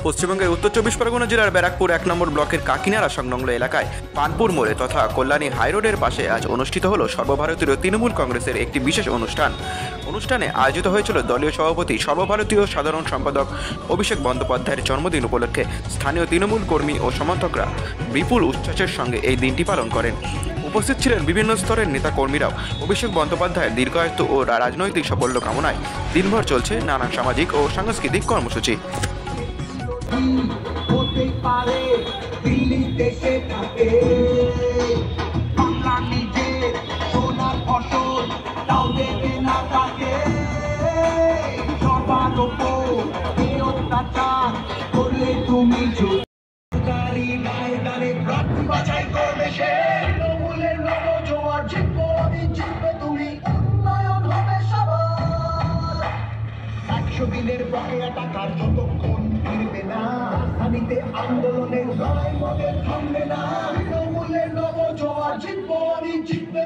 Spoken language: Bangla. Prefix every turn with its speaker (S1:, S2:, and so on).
S1: পশ্চিমবঙ্গের উত্তর 24 পরগনা জেলার ব্যারাকপুর 1 নম্বর ব্লকের কাকিনাড়া সংলগ্ন এলাকায় পানপুর মোড়ে তথা কল্যাণী হাইরোডের পাশে আজ অনুষ্ঠিত হলো সর্বভারতীয় তৃণমূল কংগ্রেসের একটি বিশেষ অনুষ্ঠানে আয়োজিত হয়েছিল দলীয় সভাপতি সর্বভারতীয় সাধারণ সম্পাদক অভিষেক বন্দ্যোপাধ্যায়ের জন্মদিন উপলক্ষে। স্থানীয় তৃণমূল কর্মী ও সমর্থকরা বিপুল উচ্ছ্বাসের সঙ্গে এই দিনটি পালন করেন। উপস্থিত ছিলেন বিভিন্ন স্তরের নেতা কর্মীরাও। অভিষেক বন্দ্যোপাধ্যায়ের দীর্ঘায়িত্ব ও রাজনৈতিক সাফল্য কামনায় দিনভর চলছে নানান সামাজিক ও সাংস্কৃতিক কর্মসূচি।
S2: হতে পারে দিল্লি দেশে থাকে বাংলা নিজে সোনার ফসল তাও দেবে না তাকে সবার ওপর অত্যাচার করলে তুমি সরকারি ময়দানে প্রার্থী বাছাই করবে সে তৃণমূলের নবজোয়ার জিতবে তুমি উন্নয়ন হবে সবার 100 দিনের বকেয়া টাকার যতক্ষণ ফিরবে না রাজধানীতে আন্দোলনের লড়াই মনে থামবে না তৃণমূলের নবজোয়ার জিতবে